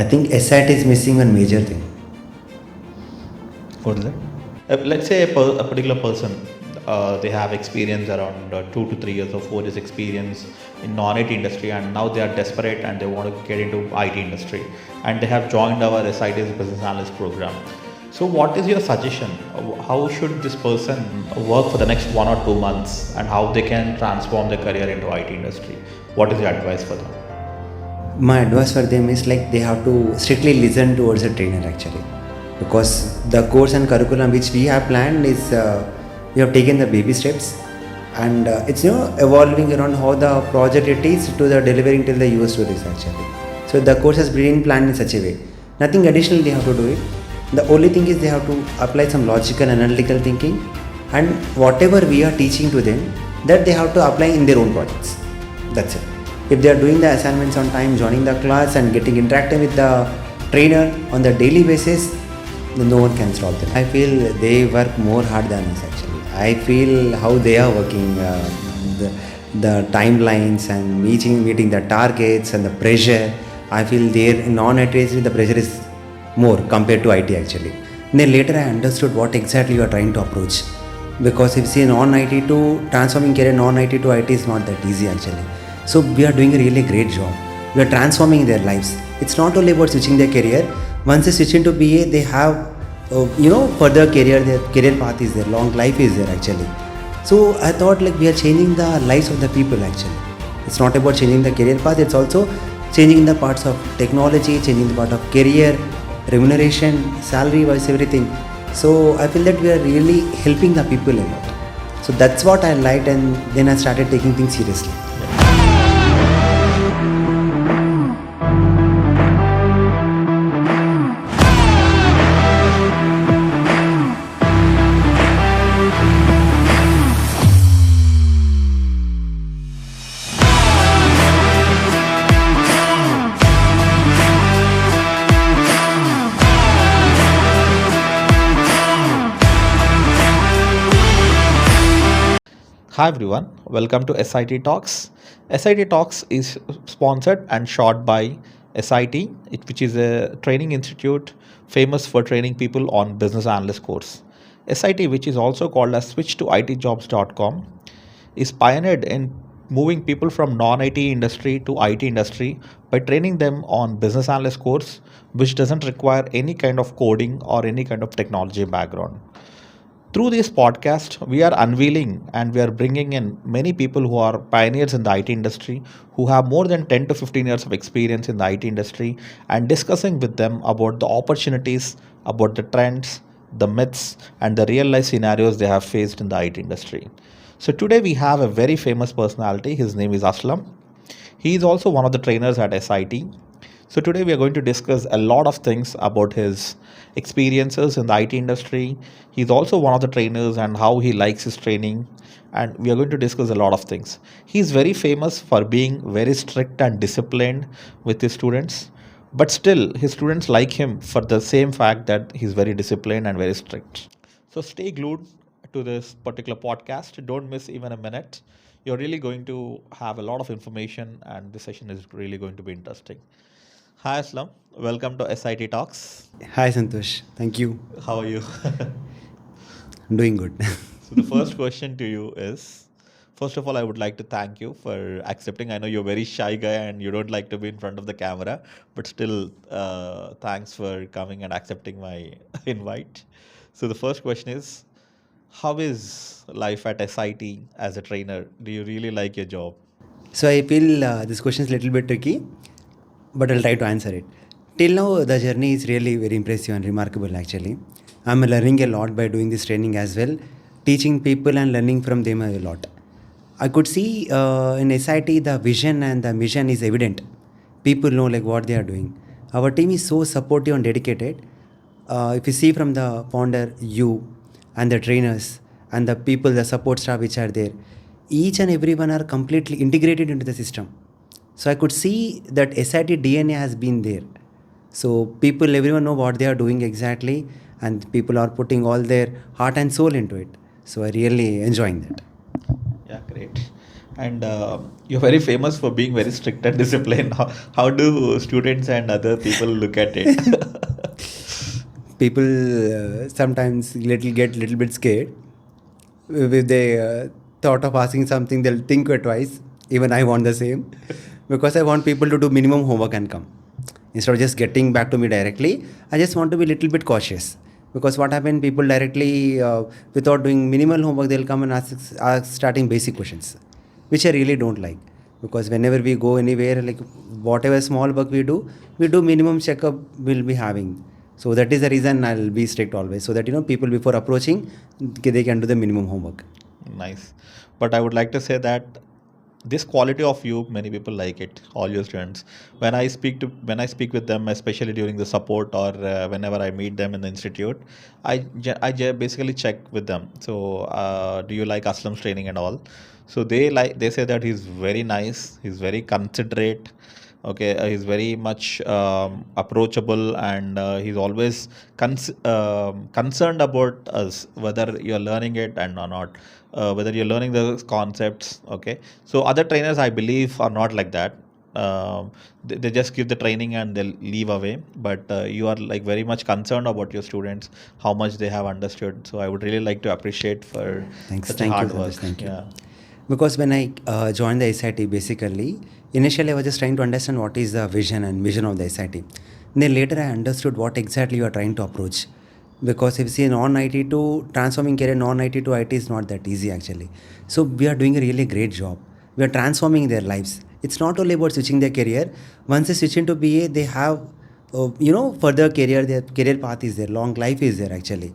I think SIT is missing one major thing. What is it? Let's say a particular person, they have experience around 2 to 3 years or 4 years experience in non-IT industry, and now they are desperate and they want to get into IT industry, and they have joined our SIT's business analyst program. So what is your suggestion? How should this person work for the next 1 or 2 months, and how they can transform their career into IT industry? What is your advice for them? My advice for them is like they have to strictly listen towards a trainer actually, because the course and curriculum which we have planned is we have taken the baby steps, and it's evolving around how the project it is to the delivering till the US stories actually. So the course has been planned in such a way. Nothing additional they have to do it. The only thing is they have to apply some logical analytical thinking, and whatever we are teaching to them, that they have to apply in their own projects. That's it. If they are doing the assignments on time, joining the class and getting interactive with the trainer on the daily basis, then no one can stop them. I feel they work more hard than us actually. I feel how they are working, the timelines and meeting the targets and the pressure. I feel their non-IT the pressure is more compared to IT actually. Then later I understood what exactly you are trying to approach. Because if you see non-IT to transforming career non-IT to IT is not that easy actually. So we are doing a really great job. We are transforming their lives. It's not only about switching their career. Once they switch into BA, they have further career. Their career path is there. Long life is there actually. So I thought like we are changing the lives of the people actually. It's not about changing the career path. It's also changing the parts of technology, changing the part of career, remuneration, salary wise, everything. So I feel that we are really helping the people a lot. So that's what I liked, and then I started taking things seriously. Hi everyone, welcome to SIT Talks. SIT Talks is sponsored and shot by SIT, which is a training institute famous for training people on business analyst course. SIT, which is also called as switch2itjobs.com, is pioneered in moving people from non-IT industry to IT industry by training them on business analyst course, which doesn't require any kind of coding or any kind of technology background. Through this podcast, we are unveiling and we are bringing in many people who are pioneers in the IT industry, who have more than 10 to 15 years of experience in the IT industry, and discussing with them about the opportunities, about the trends, the myths, and the real life scenarios they have faced in the IT industry. So today we have a very famous personality. His name is Aslam. He is also one of the trainers at SIT. So today we are going to discuss a lot of things about his experiences in the IT industry. He's also one of the trainers and how he likes his training. And we are going to discuss a lot of things. He's very famous for being very strict and disciplined with his students. But still, his students like him for the same fact that he's very disciplined and very strict. So stay glued to this particular podcast. Don't miss even a minute. You're really going to have a lot of information, and this session is really going to be interesting. Hi Aslam, welcome to SIT Talks. Hi Santosh, thank you. How are you? I'm doing good. So the first question to you is, first of all, I would like to thank you for accepting. I know you're a very shy guy and you don't like to be in front of the camera, but still, thanks for coming and accepting my invite. So the first question is, how is life at SIT as a trainer? Do you really like your job? So I feel this question is a little bit tricky, but I'll try to answer it. Till now, the journey is really very impressive and remarkable actually. I'm learning a lot by doing this training as well, teaching people and learning from them a lot. I could see in SIT the vision and the mission is evident. People know like what they are doing. Our team is so supportive and dedicated. If you see from the founder, you and the trainers and the people, the support staff which are there, each and everyone are completely integrated into the system. So I could see that SIT DNA has been there. So people, everyone know what they are doing exactly, and people are putting all their heart and soul into it. So I really enjoying that. Yeah, great. And you're very famous for being very strict and disciplined. How do students and other people look at it? People sometimes get little bit scared. If they thought of asking something, they'll think it twice. Even I want the same, because I want people to do minimum homework and come instead of just getting back to me directly. I just want to be a little bit cautious, because what happened, people directly without doing minimal homework, they'll come and ask starting basic questions, which I really don't like. Because whenever we go anywhere, like whatever small work we do minimum checkup we'll be having. So that is the reason I'll be strict always, so that people before approaching, they can do the minimum homework. Nice. But I would like to say that this quality of you, many people like it, all your students. When I speak with them, especially during the support or whenever I meet them in the institute, basically check with them. So, do you like Aslam's training and all? So they say that he's very nice, he's very considerate. Okay, he's very much approachable, and he's always concerned about us, whether you're learning it and or not, whether you're learning the concepts. Okay, so other trainers, I believe, are not like that. They just give the training and they'll leave away, but you are like very much concerned about your students, how much they have understood. So I would really like to appreciate for Thanks. such a Thank you, hard work. Santosh. Thank you. Yeah. Because when I joined the SIT, basically, initially I was just trying to understand what is the vision of the SIT. Then later I understood what exactly you are trying to approach. Because if you see non-IT to transforming career non-IT to IT is not that easy actually. So we are doing a really great job. We are transforming their lives. It's not only about switching their career. Once they switch into BA, they have further career. Their career path is there. Long life is there actually.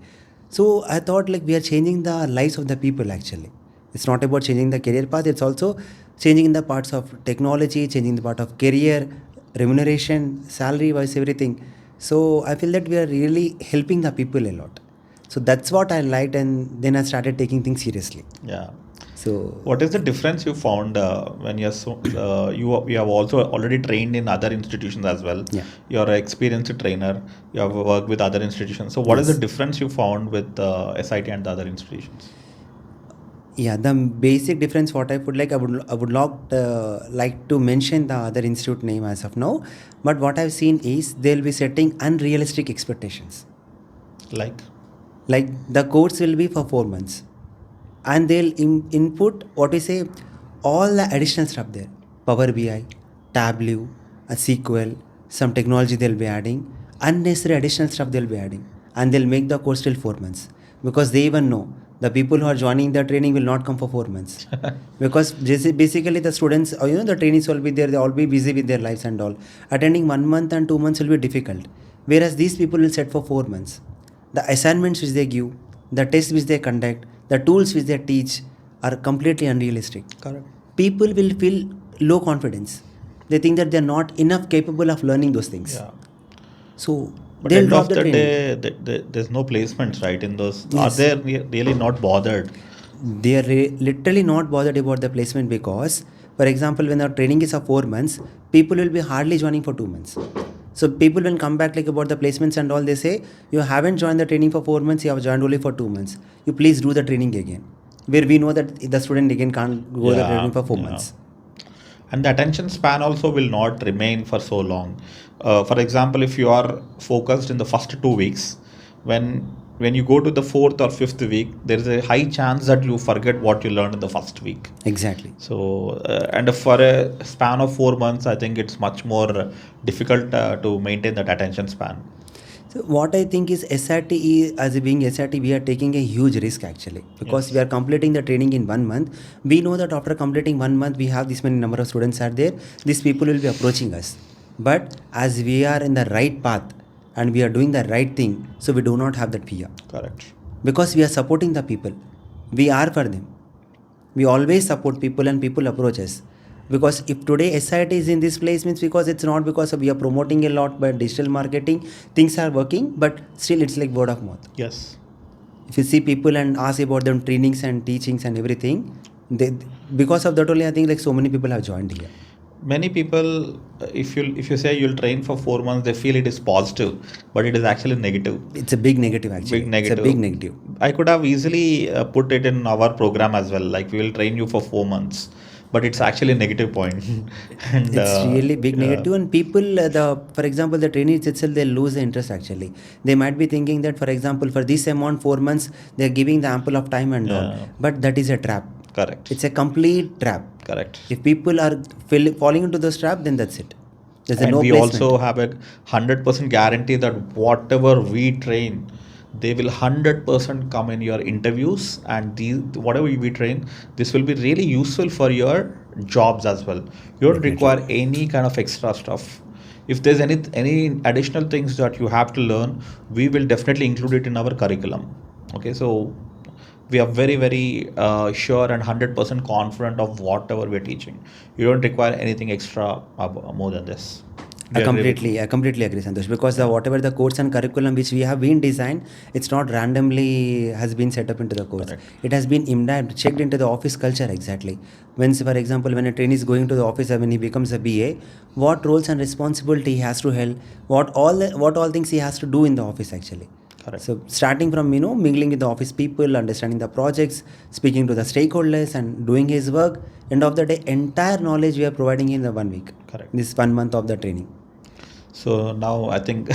So I thought like we are changing the lives of the people actually. It's not about changing the career path, it's also changing in the parts of technology, changing the part of career, remuneration, salary wise, everything. So I feel that we are really helping the people a lot. So that's what I liked, and then I started taking things seriously. Yeah. So What is the difference you found when you have also already trained in other institutions as well? yeah. You're an experienced trainer. You have worked with other institutions. So what is the Yes. difference you found with SIT and the other institutions? Yeah, the basic difference what I would like, I would not like to mention the other institute name as of now, but what I've seen is they'll be setting unrealistic expectations. Like, The course will be for 4 months, and they'll input what we say all the additional stuff there: Power BI, Tableau, a SQL, some technology they'll be adding, unnecessary additional stuff they'll be adding, and they'll make the course till 4 months, because they even know the people who are joining the training will not come for 4 months. Because basically the students or the trainees will be there, they all be busy with their lives and all. Attending 1 month and 2 months will be difficult, whereas these people will set for 4 months. The assignments which they give, the tests which they conduct, the tools which they teach are completely unrealistic. correct. People will feel low confidence. They think that they're not enough capable of learning those things. Yeah. So But they'll end drop of the the training. day, there's no placements, right? In those, Yes. are they really not bothered? They are literally not bothered about the placement, because, for example, when the training is of 4 months, people will be hardly joining for 2 months. So people will come back like about the placements and all. They say you haven't joined the training for 4 months. You have joined only for 2 months. You please do the training again. Where we know that the student again can't go the training for 4 months. And the attention span also will not remain for so long. For example, if you are focused in the first 2 weeks, when you go to the fourth or fifth week, there is a high chance that you forget what you learned in the first week. Exactly. So, and for a span of 4 months, I think it's much more difficult to maintain that attention span. So what I think is SRT, as being SRT, we are taking a huge risk actually, because Yes. we are completing the training in 1 month. We know that after completing 1 month, we have this many number of students are there. These people will be approaching us. But as we are in the right path and we are doing the right thing, so we do not have that fear, Correct. because we are supporting the people. We are for them. We always support people and people approach us. Because if today SIT is in this place, means because it's not because we are promoting a lot by digital marketing, things are working, but still it's like word of mouth. Yes. If you see people and ask about them trainings and teachings and everything, because of that only I think like so many people have joined here. Many people, if you say you'll train for 4 months, they feel it is positive, but it is actually negative. It's a big negative actually. Big negative. It's a big negative. I could have easily put it in our program as well. Like, we will train you for 4 months, but it's actually a negative point. And It's really big yeah, negative, and people, for example, the trainees itself, they lose the interest actually. They might be thinking that, for example, for this amount, 4 months, they're giving the ample of time and all, yeah, but that is a trap. correct, It's a complete trap. correct. If people are falling into those trap, then that's it. There's a And no we placement. also have a 100% guarantee that whatever we train, they will 100% come in your interviews, and these whatever we train, this will be really useful for your jobs as well. You don't Definitely. require any kind of extra stuff. If there's any additional things that you have to learn, we will definitely include it in our curriculum. Okay, so we are very sure and 100% confident of whatever we're teaching. You don't require anything extra more than this. Do you agree with me? I completely agree, Santosh, because Yeah, whatever the course and curriculum which we have been designed, it's not randomly has been set up into the course. correct. It has been imbibed, checked into the office culture exactly. When, for example, when a trainee is going to the office, when he becomes a BA, what roles and responsibility he has to hold, what all things he has to do in the office actually. Correct. So starting from mingling with the office people, understanding the projects, speaking to the stakeholders, and doing his work. End of the day, entire knowledge we are providing in the 1 week. Correct. This 1 month of the training. So now I think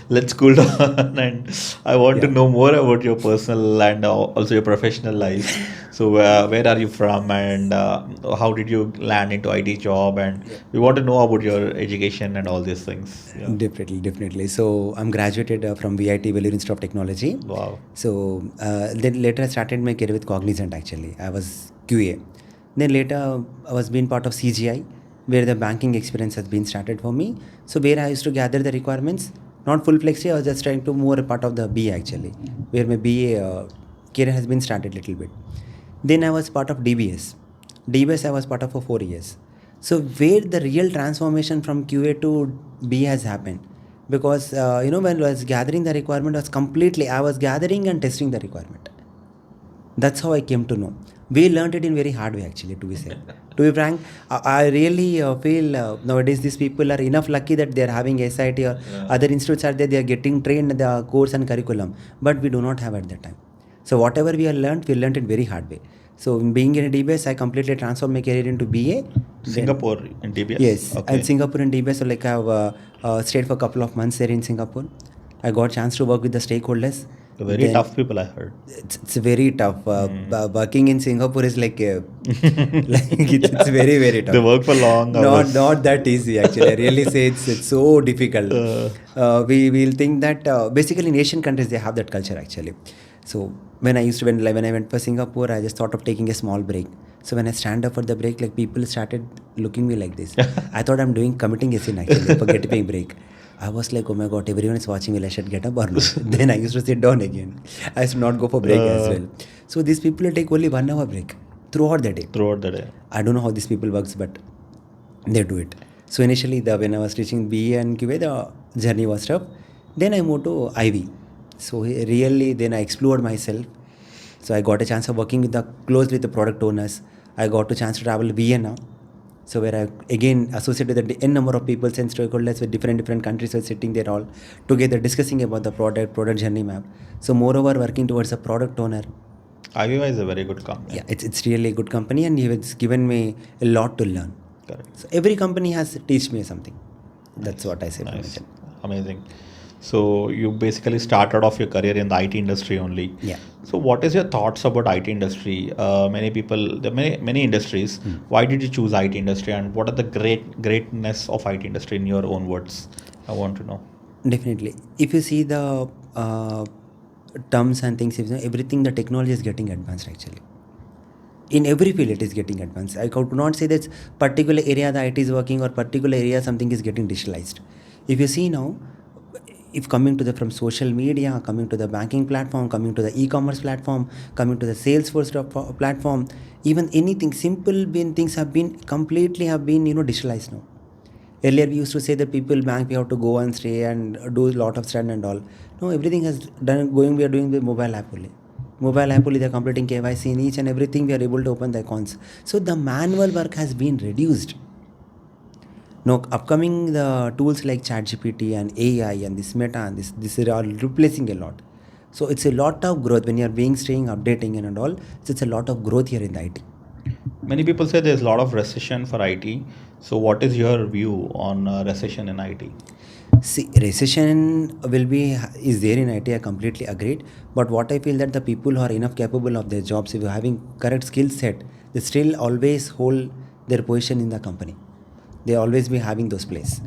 let's cool down, and I want to Yeah. know more about your personal and also your professional life. So where are you from, and how did you land into IT job? And Yeah. we want to know about your education and all these things. Yeah. Definitely, definitely. So I'm graduated from VIT, Vellore Institute of Technology. Wow. So then later I started my career with Cognizant actually. I was QA. Then later I was being part of CGI, where the banking experience has been started for me. So where I used to gather the requirements, not full flexi, I was just trying to more a part of the BA actually, where my BA career has been started little bit. Then I was part of DBS. DBS I was part of for 4 years. So where the real transformation from QA to B has happened, because when I was gathering the requirement, was completely I was gathering and testing the requirement. That's how I came to know. We learned it in very hard way actually. To be said, to be frank, I really feel nowadays these people are enough lucky that they are having SIT or other institutes are there. They are getting trained in the course and curriculum, but we do not have at that time. So whatever we learned it very hard way. So in being in a DBS, I completely transformed my career into BA. Then Singapore in DBS. yes, and Okay. Singapore and DBS. So like I've stayed for a couple of months there in Singapore. I got chance to work with the stakeholders. Very Then tough people, I heard. it's very tough. Mm. Working in Singapore is like it's very very They tough. work for long hours. Not that easy actually. I really say it's so difficult. Uh, We will think that basically in Asian countries they have that culture actually. So when I went for Singapore, I just thought of taking a small break. So when I stand up for the break, like people started looking me like this. I thought I'm committing a sin actually for getting break. I was like, oh my god, everyone is watching. Will I should get up or not? Then I used to sit down again. I used to not go for break as well. So these people take only 1 hour break throughout the day. throughout the day. I don't know how these people works, but they do it. So initially, when I was teaching BA and QA, the journey was tough. Then I moved to IV. So really, then I explored myself. So I got a chance of working with closely with the product owners. I got a chance to travel Vienna. So where I again associated with the n number of people and stakeholders with different countries were sitting there all together discussing about the product journey map. So moreover, working towards a product owner. IVY is a very good company. Yeah, it's really a good company and it's given me a lot to learn. Correct. So every company has teach me something. That's Nice. what I say. Nice. Amazing. So you basically started off your career in the IT industry only. Yeah. So what is your thoughts about IT industry? Many people, there are many industries. Why did you choose IT industry, and what are the greatness of IT industry in your own words? I want to know. Definitely. If you see the terms and things, everything, the technology is getting advanced actually. In every field, it is getting advanced. I could not say that particular area the IT is working or particular area something is getting digitalized. If you see now, if coming to the from social media, coming to the banking platform, coming to the e-commerce platform, coming to the Salesforce platform, even anything simple things have been digitalized now. Earlier we used to say that people bank we have to go and stay and do a lot of stand and all. No, everything has done going. We are doing the mobile app only. Mobile app only they are completing KYC in each and everything. We are able to open the accounts. So the manual work has been reduced. Now upcoming the tools like ChatGPT and AI and this Meta and this are all replacing a lot. So it's a lot of growth when you are being staying updating and all. So it's a lot of growth here in the IT. Many people say there's a lot of recession for IT. So, what is your view on recession in IT? See, recession will be is there in IT. I completely agreed. But what I feel that the people who are enough capable of their jobs, if you're having correct skill set, they still always hold their position in the company. They always be having those place.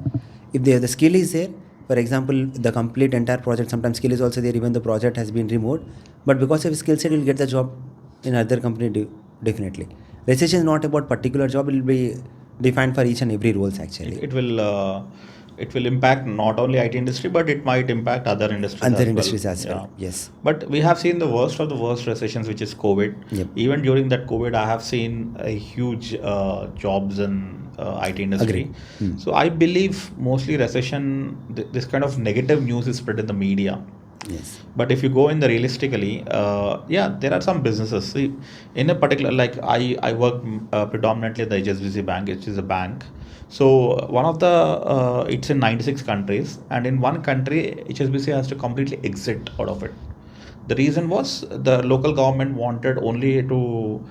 If the skill is there, for example, the complete entire project, sometimes skill is also there, even the project has been removed. But because of skill set, you'll get the job in other company definitely. Recession is not about particular job; it will be defined for each and every roles actually. It will impact not only IT industry, but it might impact other industries Other as well. industries as well. Yeah. Yes. But we have seen the worst of the worst recessions, which is COVID. Yep. Even during that COVID, I have seen a huge jobs in IT industry. Agree. So I believe mostly recession, this kind of negative news is spread in the media. Yes. But if you go in the realistically, yeah, there are some businesses. See, in a particular, like I work predominantly at the HSBC Bank, which is a bank. So one of the, it's in 96 countries, and in one country, HSBC has to completely exit out of it. The reason was the local government wanted only to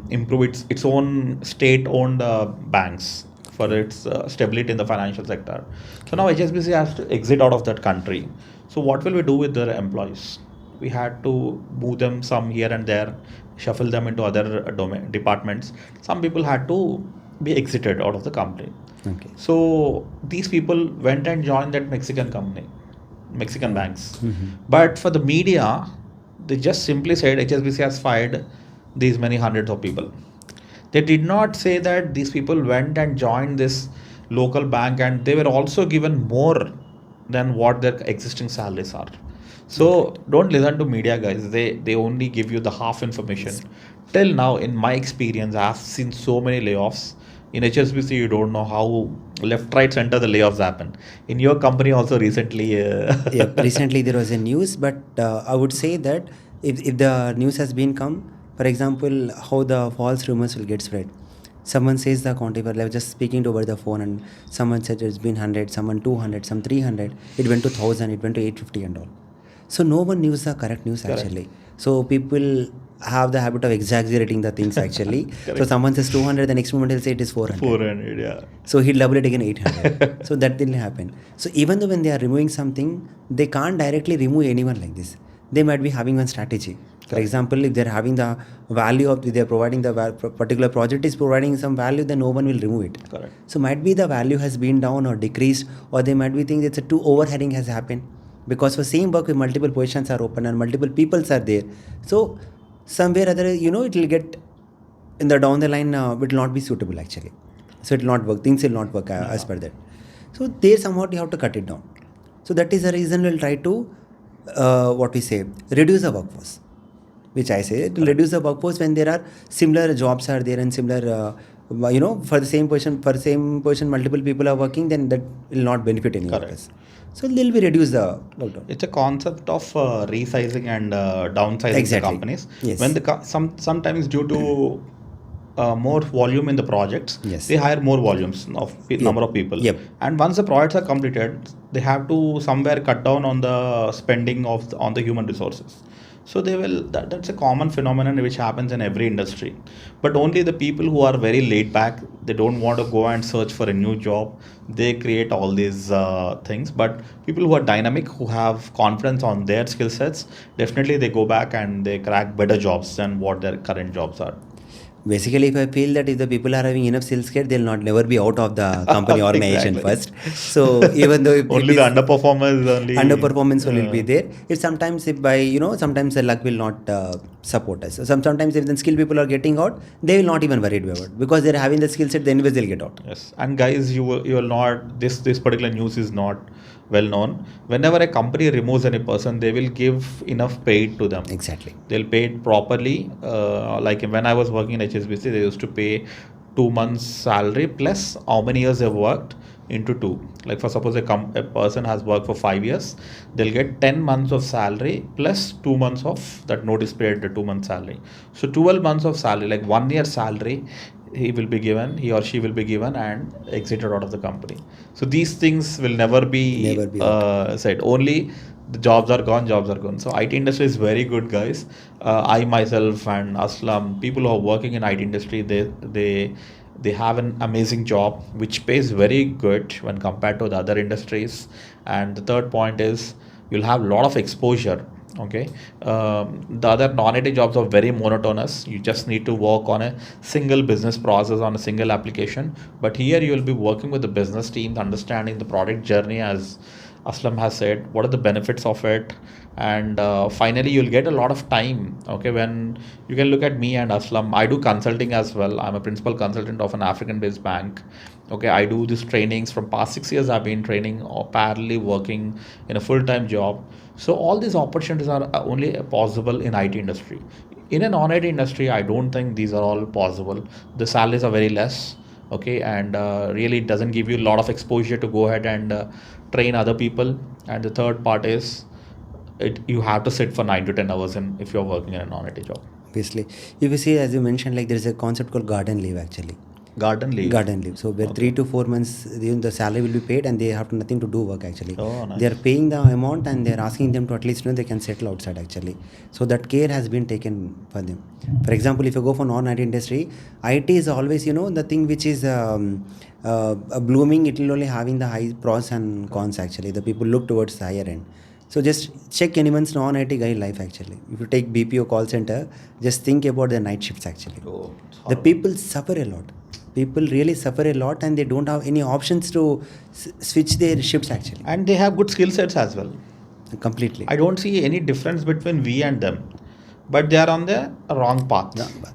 improve its own state-owned banks for Okay. its stability in the financial sector. So now HSBC has to exit out of that country. So what will we do with their employees? We had to move them some here and there, shuffle them into other domain departments. Some people had to be exited out of the company. Okay. So these people went and joined that Mexican company, Mexican banks. Mhm. But for the media, they just simply said HSBC has fired these many hundreds of people. They did not say that these people went and joined this local bank and they were also given more than what their existing salaries are. So Correct. don't listen to media guys. They only give you the half information. Yes. Till now, in my experience, I have seen so many layoffs. In HSBC, you don't know how left, right, center the layoffs happen. In your company also recently. Yep. Recently there was a news, but I would say that if the news has been come, for example, how the false rumors will get spread. Someone says the account, if I was just speaking over the phone and someone said it's been 100, someone 200, some 300, it went to 1000, it went to 850 and all. So no one knew the correct news Correct. actually. So people have the habit of exaggerating the things actually. So Correct. someone says 200, the next moment he'll say it is 400. 400, yeah. So he'll double it again 800. So that didn't happen. So even though when they are removing something, they can't directly remove anyone like this. They might be having one strategy. For Correct. example, if they're having the value of, they're providing the particular project is providing some value, then no one will remove it. Correct. So might be the value has been down or decreased, or they might be thinking it's a too overheading has happened. Because for same work, if multiple positions are open and multiple peoples are there, so somewhere other, it will get in the down the line, it will not be suitable actually. So it will not work. Things will not work as per that. So there somewhat you have to cut it down. So that is the reason we'll try to what we say reduce the workforce. Which I say to reduce the workforce when there are similar jobs are there and similar for the same position multiple people are working, then that will not benefit any Correct. workers. So they'll be reduce the lockdown. It's a concept of resizing and downsizing the Exactly. companies. Yes. When sometimes due to more volume in the projects, Yes. they hire more volumes of number of people. Yep. And once the projects are completed, they have to somewhere cut down on the spending on the human resources. So they will. That's a common phenomenon which happens in every industry. But only the people who are very laid back, they don't want to go and search for a new job. They create all these things. But people who are dynamic, who have confidence on their skill sets, definitely they go back and they crack better jobs than what their current jobs are. Basically, if I feel that if the people are having enough skill set, they'll not never be out of the company organization Exactly. first. So even though if Only it the is underperformers only. underperformance will be there, if sometimes if by sometimes the luck will not support us. So sometimes if the skilled people are getting out, they will not even worried about it because they're having the skill set. Then anyways they'll get out. Yes, and guys, you will not. This particular news is not well known. Whenever a company removes any person, they will give enough paid to them. Exactly. They'll pay it properly. Like when I was working in HSBC, they used to pay 2 months salary plus how many years they've worked into two. Like for suppose a person has worked for 5 years, they'll get 10 months of salary plus 2 months of that notice period, the 2 month salary. So 12 months of salary, like 1 year salary he or she will be given and exited out of the company. So these things will never be Never be okay. said. Only the jobs are gone, jobs are gone. So IT industry is very good, guys. I myself and Aslam, people who are working in IT industry, they have an amazing job which pays very good when compared to the other industries. And the third point is you'll have a lot of exposure. Okay, the other non-IT jobs are very monotonous. You just need to work on a single business process on a single application. But here you will be working with the business team, understanding the product journey, as Aslam has said, what are the benefits of it, and finally you'll get a lot of time. Okay, when you can look at me and Aslam, I do consulting as well. I'm a principal consultant of an African-based bank. Okay, I do these trainings from past 6 years. I've been training or parallelly working in a full-time job. So all these opportunities are only possible in IT industry. In a non-IT industry, I don't think these are all possible. The salaries are very less. Okay, and really it doesn't give you a lot of exposure to go ahead and train other people. And the third part is you have to sit for 9 to 10 hours in if you're working in a non-IT job. Obviously, if you see, as you mentioned, like there is a concept called garden leave actually. Garden leave. Garden leave. So where Okay. 3 to 4 months, the salary will be paid and they have to nothing to do work actually. Oh, They are nice. paying the amount and they are asking them to at least they can settle outside actually. So that care has been taken for them. For example, if you go for non-IT industry, IT is always the thing which is blooming. It will only having the high pros and cons actually. The people look towards the higher end. So just check anyone's non-IT guy life actually. If you take BPO call center, just think about the night shifts actually. Oh, it's The horrible. people suffer a lot. People really suffer a lot and they don't have any options to switch their shifts actually. And they have good skill sets as well. Completely. I don't see any difference between we and them, but they are on the wrong path. Wrong path.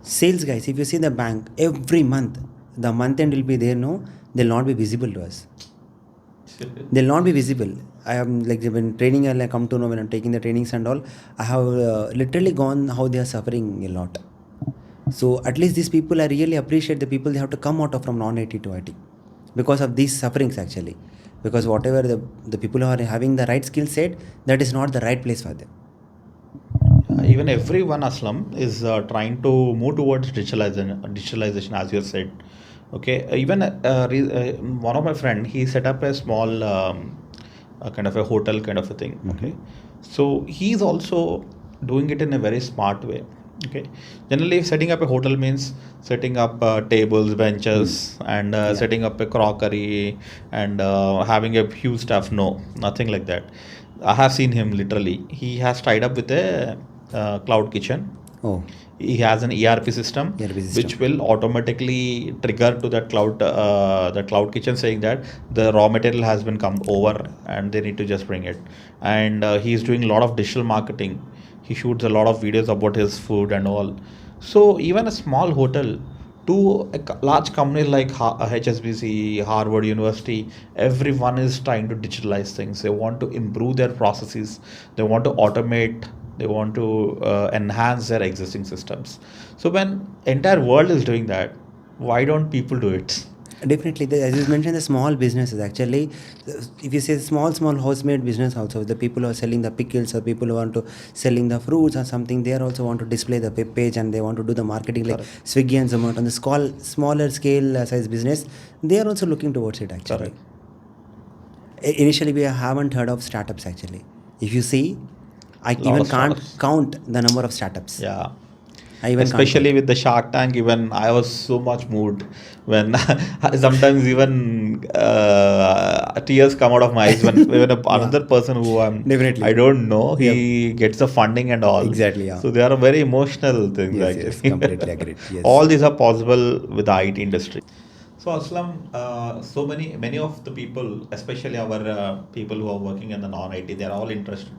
Sales guys, if you see the bank, every month, the month end will be there, no, they'll not be visible to us. They'll not be visible. I am like when training, I like come to know when I'm taking the trainings and all, I have literally gone how they are suffering a lot. So at least these people, I really appreciate the people they have to come out of from non-IT to IT because of these sufferings actually. Because whatever the people who are having the right skill set, that is not the right place for them. Even everyone, Aslam, is trying to move towards digitalization, as you said. Okay, even one of my friend, he set up a small kind of a hotel kind of a thing. Okay, so he's also doing it in a very smart way. Okay, generally setting up a hotel means setting up tables, benches, and Yeah. setting up a crockery and having a huge stuff. No, nothing like that. I have seen him literally. He has tied up with a cloud kitchen. Oh, He has an ERP system ERP which system. will automatically trigger to that cloud kitchen saying that the raw material has been come over and they need to just bring it. And he is doing a lot of digital marketing. He shoots a lot of videos about his food and all. So even a small hotel to large companies like HSBC, Harvard University, everyone is trying to digitalize things. They want to improve their processes. They want to automate. They want to enhance their existing systems. So when entire world is doing that, why don't people do it? Definitely, as you mentioned, the small businesses actually. If you say small housemaid business, also the people who are selling the pickles or people who want to selling the fruits or something, they are also want to display the page and they want to do the marketing like Correct. Swiggy and Zomato on the smaller scale size business. They are also looking towards it actually. Correct. Initially, we haven't heard of startups actually. If you see, I Lot even of can't startups. count the number of startups. Yeah. I even can't Especially count. with the Shark Tank, even I was so much moved when sometimes even tears come out of my eyes when Yeah, another person who I definitely. don't know, Yep. he gets the funding and all. Exactly. Yeah. So they are very emotional things Yes. actually. Completely agreed. All Yes. these are possible with the IT industry. So Aslam, so many of the people, especially our people who are working in the non-IT, they're all interested.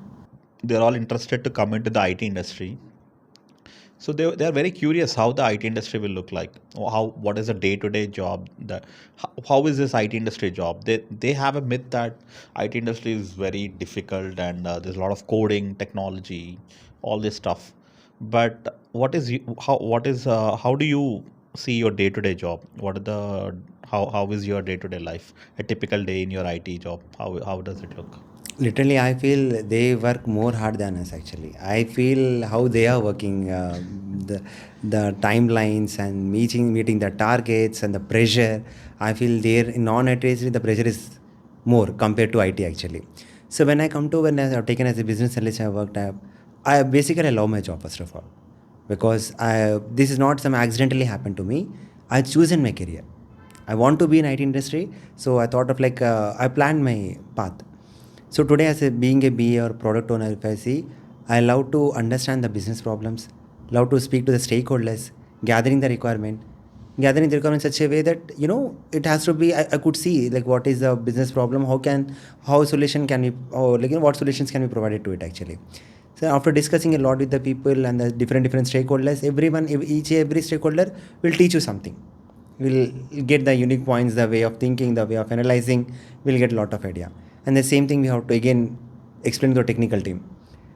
They're all interested to come into the IT industry. So they are very curious how the IT industry will look like. Or how what is a day to day job? How is this IT industry job? They have a myth that IT industry is very difficult and there's a lot of coding, technology, all this stuff. But how do you see your day to day job? What are the how is your day to day life? A typical day in your IT job. How does it look? Literally, I feel they work more hard than us actually. I feel how they are working the timelines and meeting the targets and the pressure. I feel there in non-IT the pressure is more compared to IT actually. So when I have taken as a business analyst, I basically love my job first of all, because this is not some accidentally happened to me. I chosen my career. I want to be in IT industry, so I thought of I planned my path. So today, being a BA or product owner, if I see, I love to understand the business problems, love to speak to the stakeholders, gathering the requirement, gathering the requirement in such a way that it has to be. I could see like what is the business problem, how solution can be, or what solutions can be provided to it actually. So after discussing a lot with the people and the different stakeholders, every stakeholder will teach you something. We'll get the unique points, the way of thinking, the way of analyzing. We'll get a lot of idea. And the same thing we have to again explain to the technical team.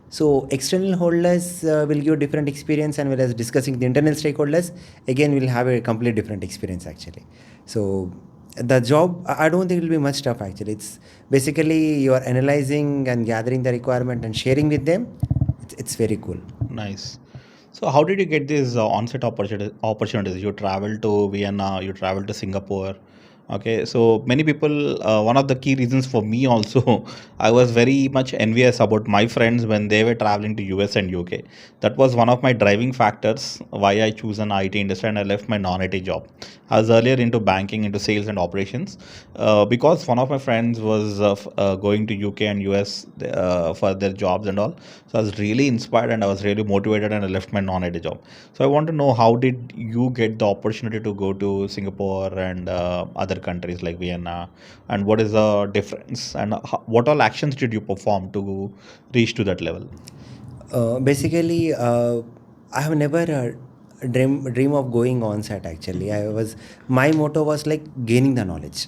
So external holders will give different experience, and whereas discussing the internal stakeholders, again we'll have a completely different experience actually. So the job, I don't think it will be much tough actually. It's basically you are analyzing and gathering the requirement and sharing with them. It's very cool. Nice. So how did you get these on-site opportunities? You travel to Vienna, you travel to Singapore. Okay, so many people, one of the key reasons for me also, I was very much envious about my friends when they were traveling to US and UK. That was one of my driving factors why I choose an IT industry and I left my non-IT job. I was earlier into banking, into sales and operations, because one of my friends was going to UK and US for their jobs and all. So I was really inspired and I was really motivated and I left my non-IT job. So I want to know, how did you get the opportunity to go to Singapore and other countries like Vienna, and what is the difference, and what all actions did you perform to reach to that level? Basically, I have never dream of going on site actually. My motto was like gaining the knowledge,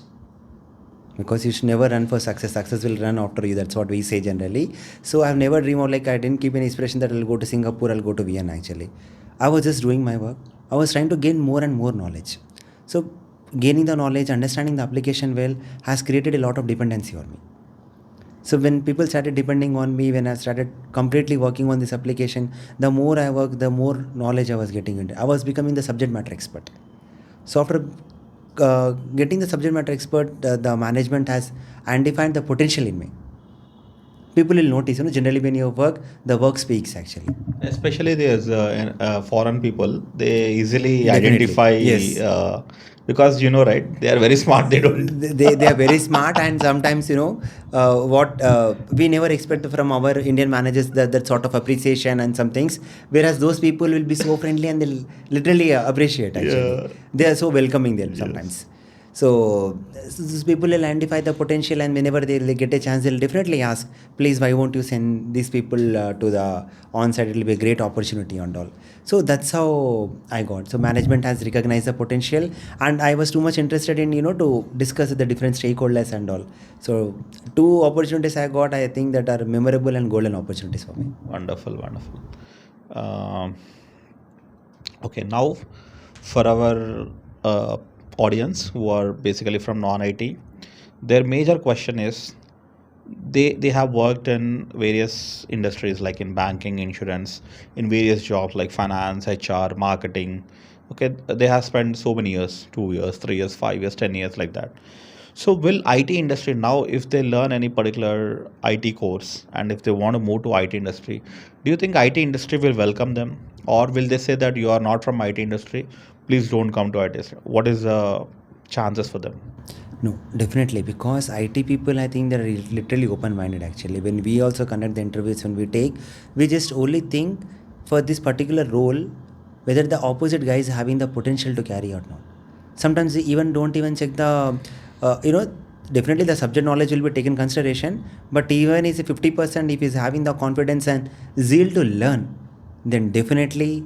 because you should never run for success. Success will run after you. That's what we say generally. So I've never dreamed of I didn't keep any inspiration that I'll go to Singapore, I'll go to Vienna actually. I was just doing my work. I was trying to gain more and more knowledge. So gaining the knowledge, understanding the application well has created a lot of dependency on me. So when people started depending on me, when I started completely working on this application, the more I worked, the more knowledge I was getting into. I was becoming the subject matter expert. So after getting the subject matter expert, the management has identified the potential in me. People will notice, generally when you work, the work speaks actually. Especially there's foreign people, they easily Definitely, identify, yes. because right, they are very smart. They don't. They are very smart, and sometimes what we never expect from our Indian managers, that sort of appreciation and some things, whereas those people will be so friendly and they'll literally appreciate actually. Yeah. They are so welcoming there Yes. sometimes. So these people will identify the potential, and whenever they get a chance, they'll definitely ask, please, why won't you send these people to the on-site? It will be a great opportunity and all. So that's how I got. So management has recognized the potential, and I was too much interested in to discuss with the different stakeholders and all. So two opportunities I got, I think, that are memorable and golden opportunities for me. Wonderful, wonderful. Um, okay, now for our audience who are basically from non-IT, their major question is, they have worked in various industries like in banking, insurance, in various jobs like finance, HR, marketing. Okay, they have spent so many years, 2 years, 3 years, 5 years, 10 years, like that. So will IT industry now, if they learn any particular IT course and if they want to move to IT industry, do you think IT industry will welcome them, or will they say that you are not from IT industry, please don't come to IT industry? What is the chances for them? No, definitely, because IT people, I think they're literally open-minded actually. When we also conduct the interviews, when we take, we just only think for this particular role, whether the opposite guy is having the potential to carry or not. Sometimes they even don't even check the, definitely the subject knowledge will be taken consideration, but even if 50%, if he's having the confidence and zeal to learn, then definitely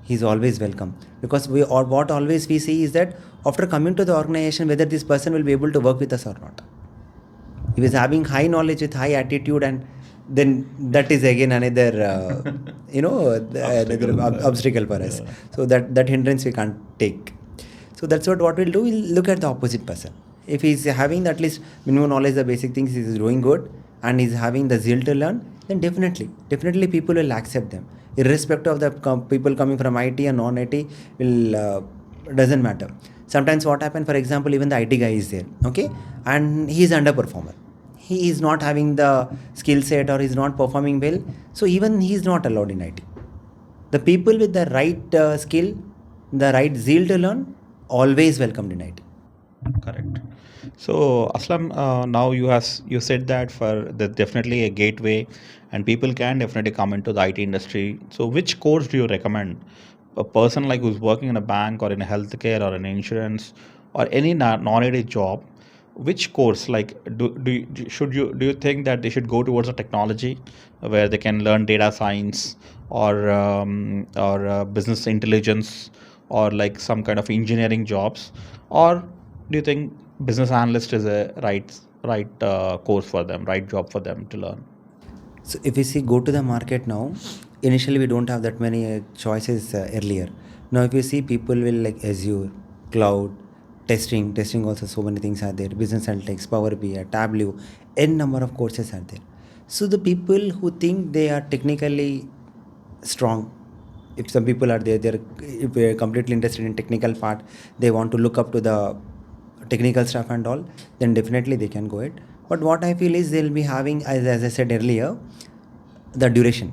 he's always welcome. Because what always we see is that after coming to the organization, whether this person will be able to work with us or not. If he's having high knowledge with high attitude, and then that is again another Obstacle. another obstacle for us. Yeah. So that hindrance we can't take. So that's what we'll do. We'll look at the opposite person. If he's having at least minimum knowledge, the basic things, he's doing good, and he's having the zeal to learn, then definitely people will accept them. irrespective of the people coming from IT and non-IT, will doesn't matter. Sometimes what happen, for example, even the IT guy is there, okay, and he is underperformer. He is not having the skill set or he is not performing well, so even he is not allowed in IT. The people with the right skill, the right zeal to learn, always welcomed in IT. Correct. So Aslam, now you said that for there's definitely a gateway, and people can definitely come into the IT industry. So which course do you recommend? A person like who's working in a bank or in a healthcare or an insurance or any non-IT job, which course like do you think that they should go towards a technology where they can learn data science or business intelligence or like some kind of engineering jobs, or do you think business analyst is a right course for them, right job for them to learn? So if we see go to the market now, initially we don't have that many choices earlier. Now if you see people will like Azure, cloud, testing also so many things are there. Business analytics, Power BI, Tableau, n number of courses are there. So the people who think they are technically strong, if some people are there, they're if they're completely interested in technical part, they want to look up to the technical stuff and all, then definitely they can go ahead. But what I feel is they'll be having, as I said earlier, the duration.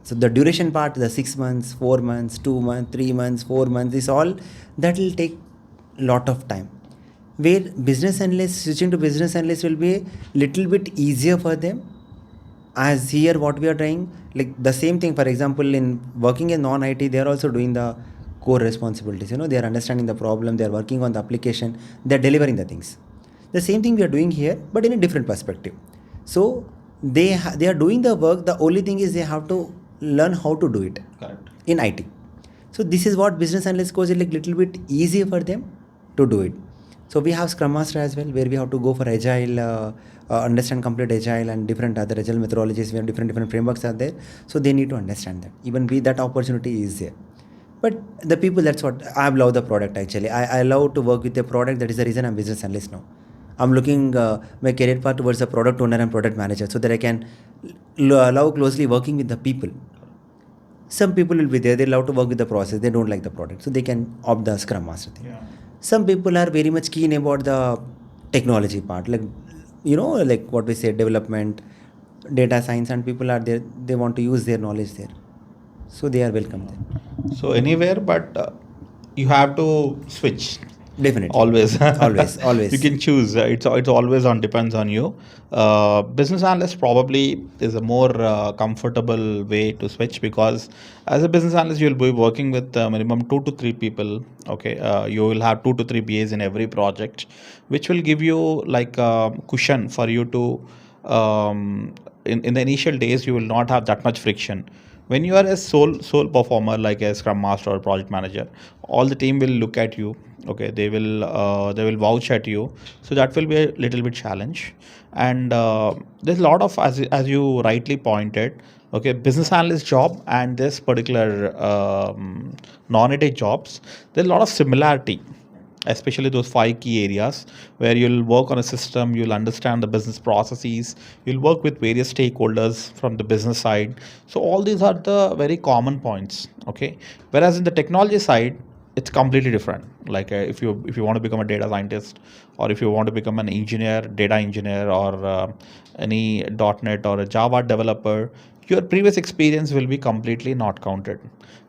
So the duration part, the 6 months, 4 months, 2 months, 3 months, 4 months, is all that will take lot of time. Where business analyst, switching to business analyst will be a little bit easier for them. As here what we are trying, like the same thing, for example, in working in non-IT, they are also doing the core responsibilities. They are understanding the problem, they are working on the application, they are delivering the things. The same thing we are doing here, but in a different perspective. So they are doing the work. The only thing is they have to learn how to do it. Correct. In IT. So this is what business analyst course is like little bit easier for them to do it. So we have Scrum Master as well, where we have to go for agile, understand complete agile and different other agile methodologies. We have different frameworks are there, so they need to understand that. Even we, that opportunity is there. But the people, that's what I love the product actually. I love to work with the product. That is the reason I'm business analyst now. I'm looking my career path towards a product owner and product manager, so that I can allow closely working with the people. Some people will be there, they love to work with the process, they don't like the product, so they can opt the Scrum Master thing. Yeah. Some people are very much keen about the technology part, like like what we say, development, data science, and people are there, they want to use their knowledge there, so they are welcome there. So anywhere, but you have to switch. Definitely. Always. Always. You can choose. It's always on depends on you. Business analyst probably is a more comfortable way to switch, because as a business analyst you'll be working with minimum 2 to 3 people. Okay, you will have 2 to 3 BAs in every project, which will give you like cushion for you to in the initial days you will not have that much friction. When you are a sole performer like a scrum master or project manager, all the team will look at you. Okay, they will vouch at you, so that will be a little bit challenge. And there's a lot of, as you rightly pointed, okay, business analyst job and this particular non-IT jobs, there's a lot of similarity, especially those 5 key areas where you'll work on a system, you'll understand the business processes, you'll work with various stakeholders from the business side. So all these are the very common points. Okay, whereas in the technology side it's completely different. Like if you want to become a data scientist, or if you want to become an engineer, data engineer, or any .NET or a Java developer, your previous experience will be completely not counted.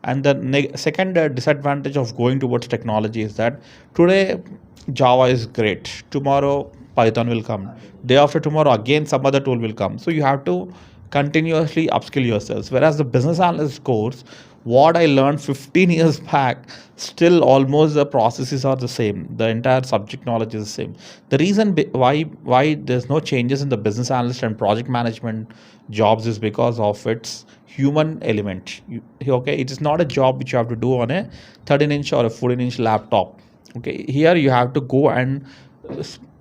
And the second disadvantage of going towards technology is that today Java is great, tomorrow Python will come, day after tomorrow again some other tool will come, so you have to continuously upskill yourselves. Whereas the business analyst course, what I learned 15 years back, still almost the processes are the same, the entire subject knowledge is the same. The reason why there's no changes in the business analyst and project management jobs is because of its human element. Okay, it is not a job which you have to do on a 13-inch or a 14-inch laptop. Okay, here you have to go and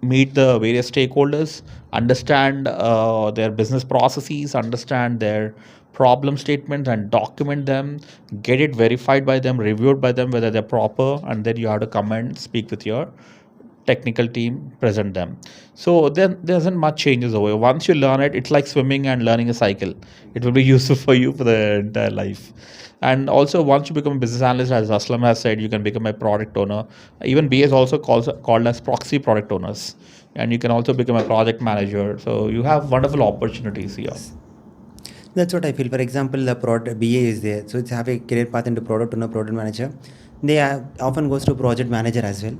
meet the various stakeholders, understand their business processes, understand their problem statements and document them, get it verified by them, reviewed by them whether they're proper, and then you have to come and speak with your technical team present them. So then there isn't much changes over here. Once you learn it, it's like swimming and learning a cycle. It will be useful for you for the entire life. And also, once you become a business analyst, as Aslam has said, you can become a product owner. Even BA is also called as proxy product owners, and you can also become a project manager. So you have wonderful opportunities here. That's what I feel. For example, the BA is there, so it's have a career path into product owner, product manager. They often goes to project manager as well.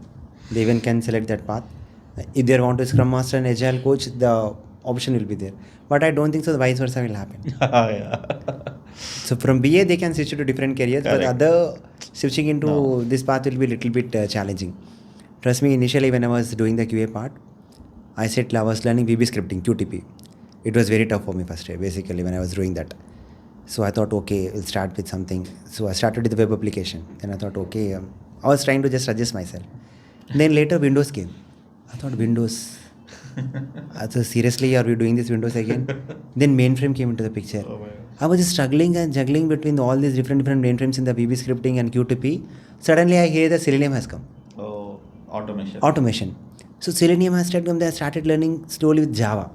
They even can select that path. If they want to Scrum Master and Agile coach, the option will be there. But I don't think so. The vice versa will happen. Yeah. So from BA they can switch to different careers, but Correct. other switching into No. this path will be a little bit challenging. Trust me, initially when I was doing the QA part, I was learning VB scripting, QTP. It was very tough for me first day, basically, when I was doing that. So I thought, okay, we'll start with something. So I started with the web application. Then I thought, okay, I was trying to just adjust myself. Then later Windows came. I thought, Windows. So seriously, are we doing this Windows again? Then mainframe came into the picture. Oh my God. I was just struggling and juggling between all these different mainframes in the VB scripting and QTP. Suddenly I hear that Selenium has come. Oh, automation. Automation. So Selenium has started come there. I started learning slowly with Java.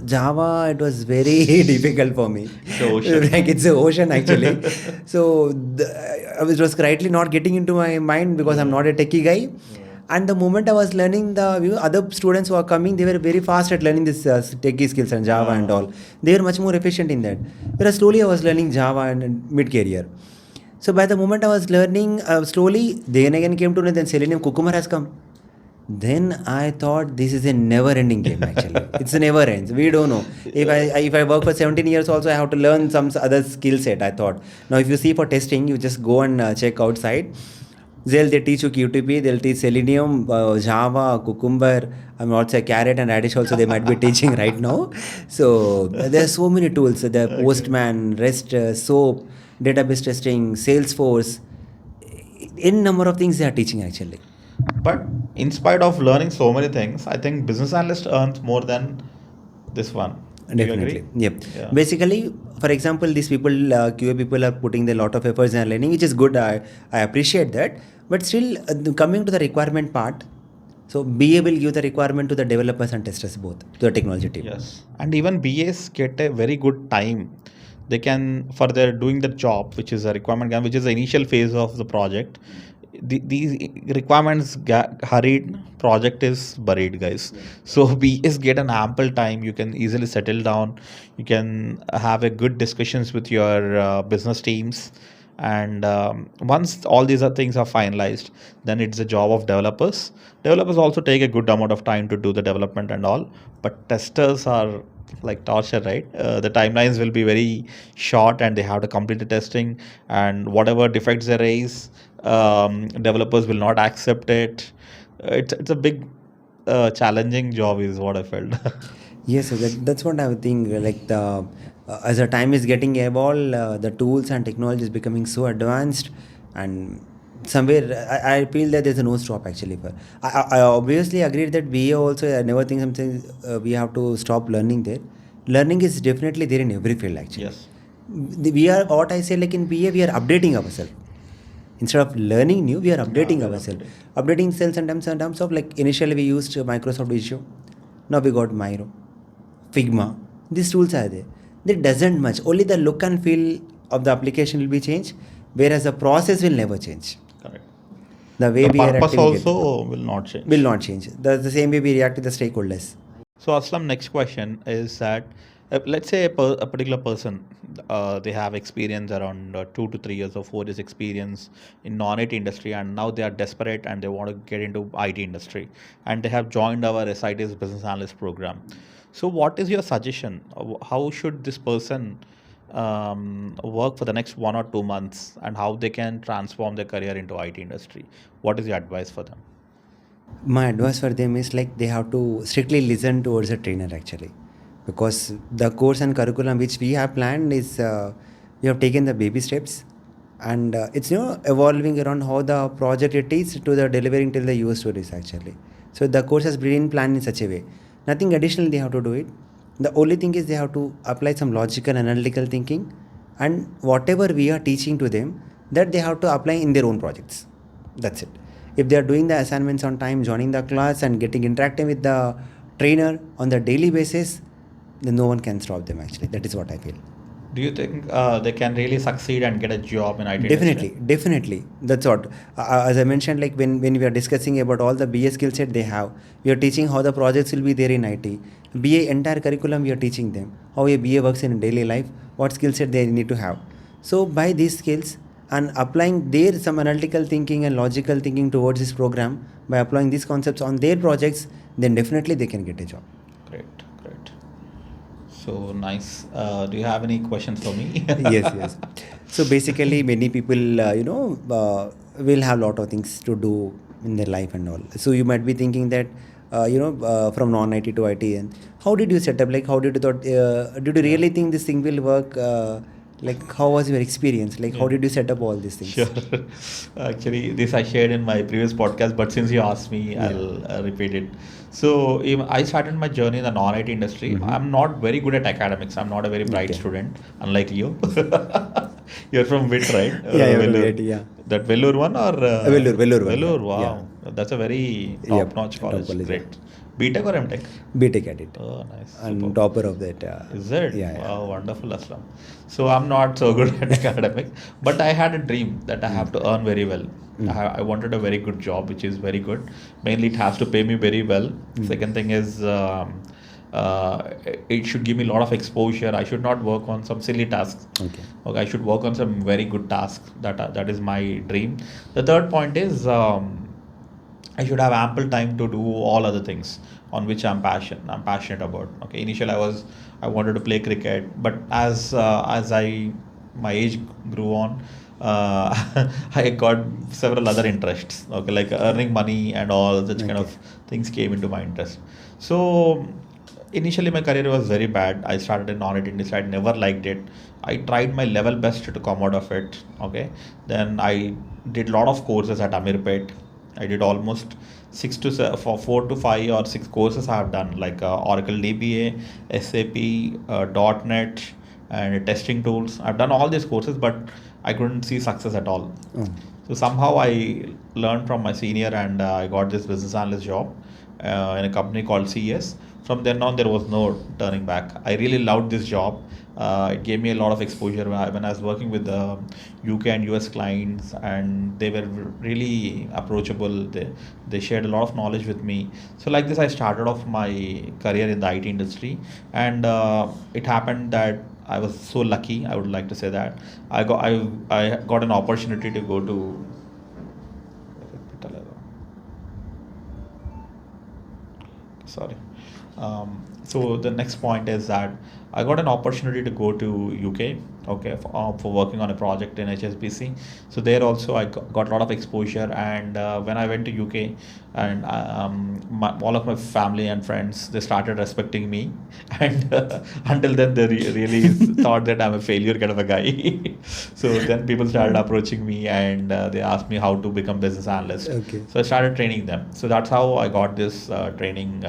Java, it was very difficult for me. It's the ocean. Like it's an ocean actually. So it was rightly not getting into my mind because I'm not a techie guy. And the moment I was learning, the other students who are coming, they were very fast at learning this techie skills and Java and all. They were much more efficient in that. Whereas slowly I was learning Java and mid-career. So by the moment I was learning slowly, then again came to know then Selenium Cucumber has come. Then I thought this is a never-ending game. Actually, it's a never ends. We don't know. If I work for 17 years, also I have to learn some other skill set. I thought. Now, if you see for testing, you just go and check outside. They teach you QTP. They'll teach Selenium, Java, Cucumber. I'm also a Carrot and Radish. Also, they might be teaching right now. So there are so many tools. The Postman, REST, SOAP, database testing, Salesforce. In number of things they are teaching actually. But in spite of learning so many things, I think business analyst earns more than this one. Do you Definitely. agree? Yep. Yeah. Basically, for example, these people, QA people are putting a lot of efforts in learning, which is good. I appreciate that. But still, coming to the requirement part, so BA will give the requirement to the developers and testers both, to the technology team. Yes. And even BAs get a very good time. They can, for their doing the job, which is a requirement, which is the initial phase of the project. These requirements hurried, project is buried, guys. So BAs get an ample time. You can easily settle down. You can have a good discussions with your business teams. And once all these things are finalized, then it's the job of developers. Developers also take a good amount of time to do the development and all, but testers are like torture, right? The timelines will be very short and they have to complete the testing, and whatever defects they raise, developers will not accept it. It's a big challenging job is what I felt. Yes, so that's what I would think. Like as the time is getting evolved, the tools and technology is becoming so advanced, and somewhere I feel that there's a no stop actually. I obviously agree that we also I never think something we have to stop learning there. Learning is definitely there in every field actually. Yes. We are what I say like in BA we are updating ourselves. Instead of learning new, we are updating we are ourselves. Updating cells in terms of like initially we used Microsoft Visio, now we got Miro, Figma. These tools are there. There doesn't much. Only the look and feel of the application will be changed, whereas the process will never change. Correct. The way The we are purpose acting with it also will not change. will not change. The same way we react to the stakeholders. So Aslam, next question is that let's say a particular person, they have experience around 2 to 3 years or 4 years experience in non-IT industry, and now they are desperate and they want to get into IT industry, and they have joined our SIT's business analyst program. So what is your suggestion? How should this person work for the next 1 or 2 months, and how they can transform their career into IT industry? What is your advice for them? My advice for them is like they have to strictly listen towards a trainer actually, because the course and curriculum which we have planned is we have taken the baby steps, and it's evolving around how the project it is to the delivering till the user stories actually. So the course has been planned in such a way. Nothing additional they have to do it. The only thing is they have to apply some logical analytical thinking, and whatever we are teaching to them, that they have to apply in their own projects. That's it. if they are doing the assignments on time, joining the class and getting interacting with the trainer on the daily basis, then no one can stop them actually. That is what I feel. Do you think they can really succeed and get a job in IT Definitely, industry? definitely. That's what. As I mentioned, like when we are discussing about all the BA skill set they have, we are teaching how the projects will be there in IT. BA entire curriculum we are teaching them how a BA works in daily life, what skill set they need to have. So by these skills and applying their some analytical thinking and logical thinking towards this program, by applying these concepts on their projects, then definitely they can get a job. Great, great. So nice. Do you have any questions for me? Yes, yes. So basically, many people, will have lot of things to do in their life and all. So you might be thinking that, from non-IT to IT, and how did you set up? Like, how did you thought? Did you Yeah. really think this thing will work? Like, how was your experience? Like, how Yeah. did you set up all these things? Sure. Actually, this I shared in my previous podcast, but since you asked me, Yeah. I'll repeat it. So, I started my journey in the non-IT industry. Mhm. I'm not very good at academics. I'm not a very bright Okay. student, unlike you. You're from WIT, right? Yeah, yeah, from Vellore. IT, yeah. That Vellore one or Vellore one, yeah, Vellore? yeah. Wow, that's a very Yep, top-notch top college. college, yeah. Great. BTech or MTech? BTech at it, Oh, nice. and Superb. topper of that. Is it? Yeah, yeah. Wow, wonderful, Aslam. So I'm not so good at academic, but I had a dream that I have to earn very well. I wanted a very good job, which is very good. Mainly, it has to pay me very well. Second thing is, it should give me a lot of exposure. I should not work on some silly tasks. Okay. Okay, I should work on some very good tasks. That is my dream. The third point is, I should have ample time to do all other things on which I'm passionate about. Okay, initially I wanted to play cricket, but as my age grew on, I got several other interests. Okay, like earning money and all such kind Okay. of things came into my interest. So initially my career was very bad. I started in non-IT industry. I never liked it. I tried my level best to come out of it. Okay, then I did a lot of courses at Amirpet. I did almost for 4 to 5 or 6 courses I have done, like Oracle DBA, SAP, .NET, and testing tools. I've done all these courses, but I couldn't see success at all. Oh. So somehow I learned from my senior, and I got this business analyst job in a company called CES. From then on, there was no turning back. I really loved this job. It gave me a lot of exposure when I was working with the UK and US clients, and they were really approachable. They shared a lot of knowledge with me. So like this, I started off my career in the IT industry, and it happened that I was so lucky. I would like to say that I got an opportunity to go to. Sorry. So the next point is that I got an opportunity to go to UK, okay, for working on a project in HSBC. So there also I got a lot of exposure, and when I went to UK, and all of my family and friends, they started respecting me, and until then they really thought that I'm a failure kind of a guy. So then people started approaching me, and they asked me how to become business analyst. Okay. So I started training them. So that's how I got this training.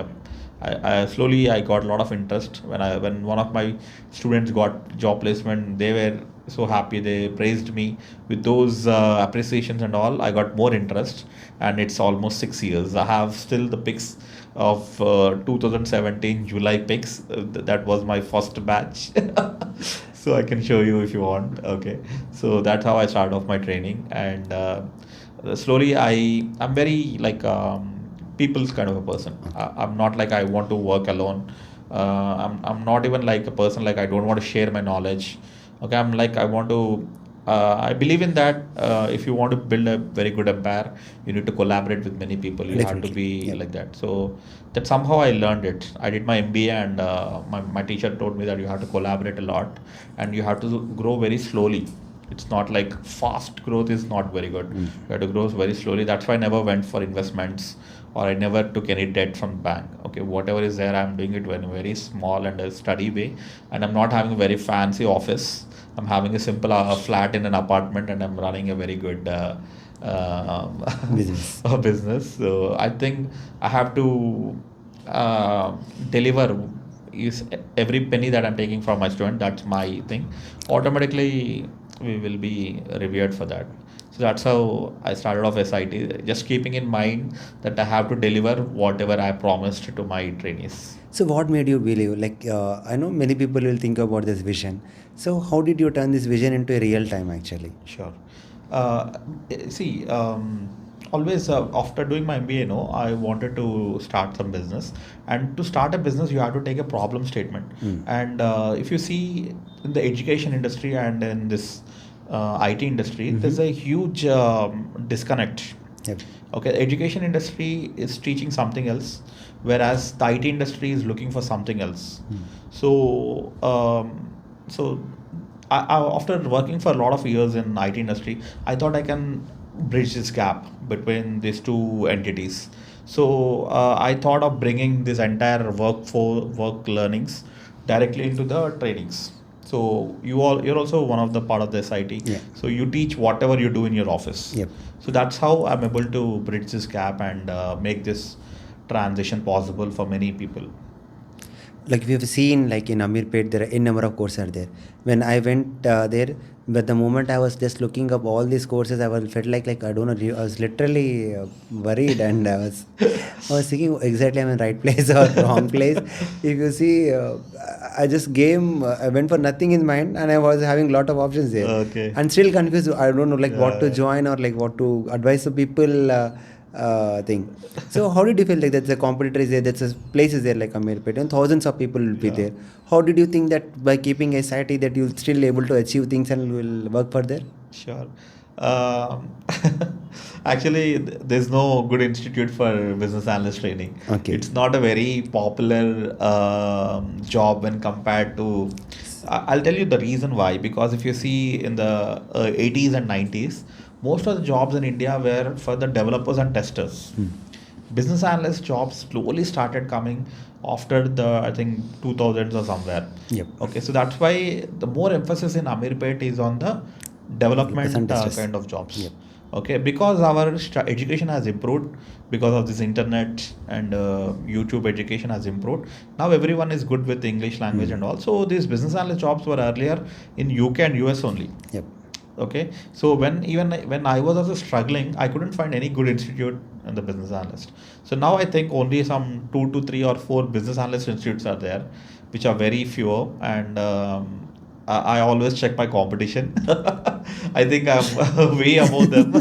I slowly I got a lot of interest when one of my students got job placement. They were so happy. They praised me with those appreciations and all. I got more interest, and it's almost 6 years. I have still the pics of 2017 July pics. That was my first batch. So I can show you if you want. Okay, so that's how I started off my training, and slowly I'm very like. People's kind of a person. I'm not like I want to work alone. I'm not even like a person like I don't want to share my knowledge. Okay, I'm like I want to. I believe in that. If you want to build a very good empire, you need to collaborate with many people. You have to Definitely. be Yep. like that. So that somehow I learned it. I did my MBA, and my teacher told me that you have to collaborate a lot, and you have to grow very slowly. It's not like fast growth is not very good. You have to grow very slowly. That's why I never went for investments, or I never took any debt from bank. Okay, whatever is there, I'm doing it in a very small and a steady way, and I'm not having a very fancy office. I'm having a simple flat in an apartment, and I'm running a very good Business. business. So I think I have to deliver is every penny that I'm taking from my student. That's my thing. Automatically, we will be revered for that. So that's how I started off SIT, just keeping in mind that I have to deliver whatever I promised to my trainees. So what made you believe? Like I know many people will think about this vision. So how did you turn this vision into a real time actually? Sure. Uh, See, always after doing my MBA, I wanted to start some business. And to start a business, you have to take a problem statement. And if you see in the education industry and in this IT industry, there's a huge disconnect. Yep. Okay, the education industry is teaching something else, whereas the IT industry is looking for something else. So, so after working for a lot of years in IT industry, I thought I can bridge this gap between these two entities. So I thought of bringing this entire work learnings directly into the trainings. So you're also one of the part of this IT. Yeah. So you teach whatever you do in your office. Yep. So that's how I'm able to bridge this gap and make this transition possible for many people. Like we have seen, like in Amirpet, there are n number of courses are there. When I went there, but the moment I was just looking up all these courses, I was felt like I don't know. I was literally worried, and I was thinking exactly I'm in right place or wrong place. If you see, I just I went for nothing in mind, and I was having lot of options there, Okay. and still confused. I don't know like what to Yeah. join or like what to advise the people. Thing. So how did you feel like that the competitor is there, that's a place is there like Amirpet and thousands of people will be Yeah. there. How did you think that by keeping a SIT that you'll still able to achieve things and will work further? Sure. Um, Actually, there's no good institute for business analyst training. Okay. It's not a very popular job when compared to. I'll tell you the reason why. Because if you see in the 80s and 90s, most of the jobs in India were for the developers and testers. Business analyst jobs slowly started coming after the, I think, 2000s or somewhere. Yep. Okay, so that's why the more emphasis in Amirpet is on the Developers and development testers. kind of jobs. Yep. Okay, because our education has improved because of this internet and YouTube education has improved. Now everyone is good with English language and all. So these business analyst jobs were earlier in UK and US only. Yep. Okay, so when I was also struggling, I couldn't find any good institute in the business analyst. So now I think only some 2 to 3 or 4 business analyst institutes are there, which are very few, and I always check my competition. I think I'm way above them,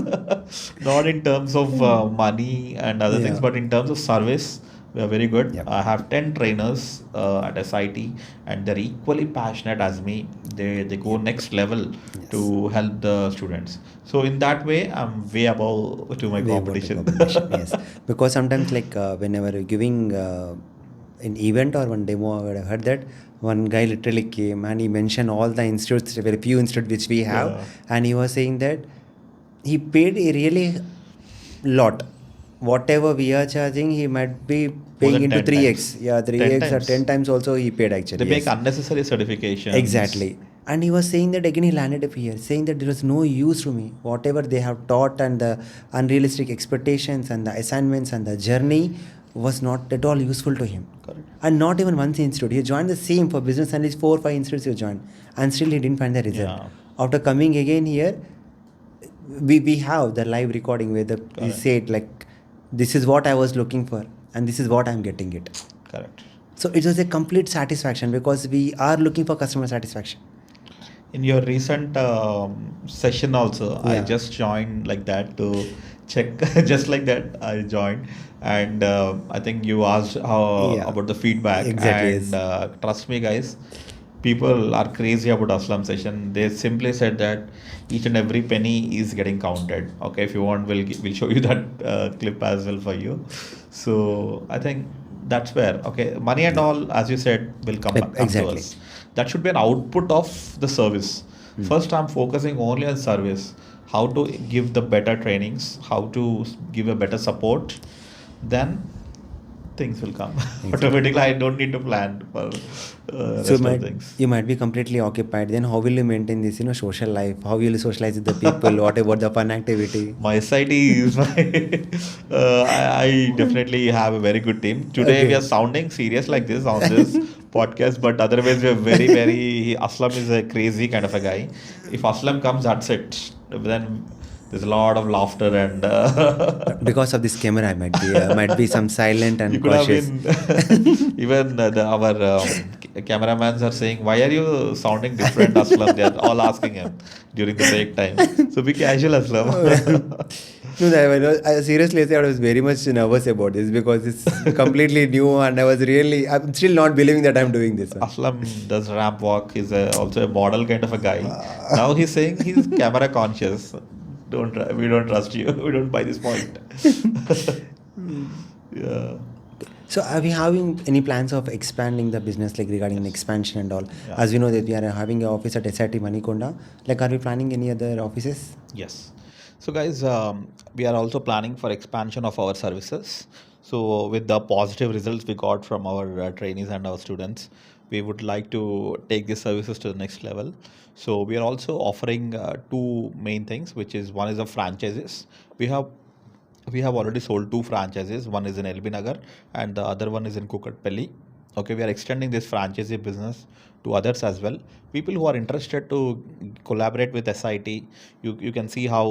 not in terms of money and other things, Yeah. but in terms of service. We are very good. Yep. I have 10 trainers at SIT, and they're equally passionate as me. They go next level Yes. to help the students. So in that way, I'm way above to my Way about the competition. competition. Yes. Because sometimes like whenever you're giving an event or one demo, I heard that one guy literally came and he mentioned all the institutes, very few institutes which we have, Yeah. and he was saying that he paid a really lot. Whatever we are charging, he might be More paying than into 10 3x. times. Yeah, 10 3x or 10 times. times also he paid They actually. make Yes. unnecessary certifications. Exactly. And he was saying that again, he landed up here, saying that there was no use to me. Whatever they have taught and the unrealistic expectations and the assignments and the journey was not at all useful to him. Correct. And not even one institute. He joined the same for business analyst, 4 or 5 institutes he joined. And still he didn't find the result. Yeah. After coming again here, we have the live recording where he Correct. said like, this is what I was looking for and this is what I'm getting it. Correct. So it was a complete satisfaction because we are looking for customer satisfaction. In your recent session also, I Yeah. just joined like that to check. Just like that, I joined, and I think you asked Yeah. about the feedback. Exactly, And yes. trust me, guys, people are crazy about Aslam session. They simply said that each and every penny is getting counted. Okay, if you want, we'll show you that clip as well for you. So I think that's where, okay, money and all, as you said, will come to Exactly. us. That should be an output of the service. First, I'm focusing only on service, how to give the better trainings, how to give a better support. Then things will come automatically. I don't need to plan for So rest of things. you might be completely occupied. Then how will you maintain this, social life? How will you socialize with the people? What about the fun activity? My SIT is my. I definitely have a very good team. Today we Okay. are sounding serious like this on this podcast, but otherwise we are very, very. Aslam is a crazy kind of a guy. If Aslam comes, that's it. Then There's a lot of laughter and Because of this camera, I might be some silent you and could have cautious. been even our cameramans are saying, "Why are you sounding different, Aslam?" They are all asking him during the break time. So be casual, Aslam. No, I seriously say I was very much nervous about this because it's completely new and I'm still not believing that I'm doing this one. Aslam does ramp walk. He's also a model kind of a guy. Now he's saying he's camera conscious. We don't trust you. We don't buy this point. Yeah. So are we having any plans of expanding the business, like regarding the expansion and all? Yeah. As we know that we are having an office at SIT Manikonda. Like, are we planning any other offices? Yes. So, guys, we are also planning for expansion of our services. So, with the positive results we got from our trainees and our students, we would like to take these services to the next level. So, we are also offering two main things, which is one is the franchises. We have we have already sold two franchises. One is in LB Nagar and the other one is in Kukatpalli. Okay, we are extending this franchisee business to others as well. People who are interested to collaborate with SIT, you can see how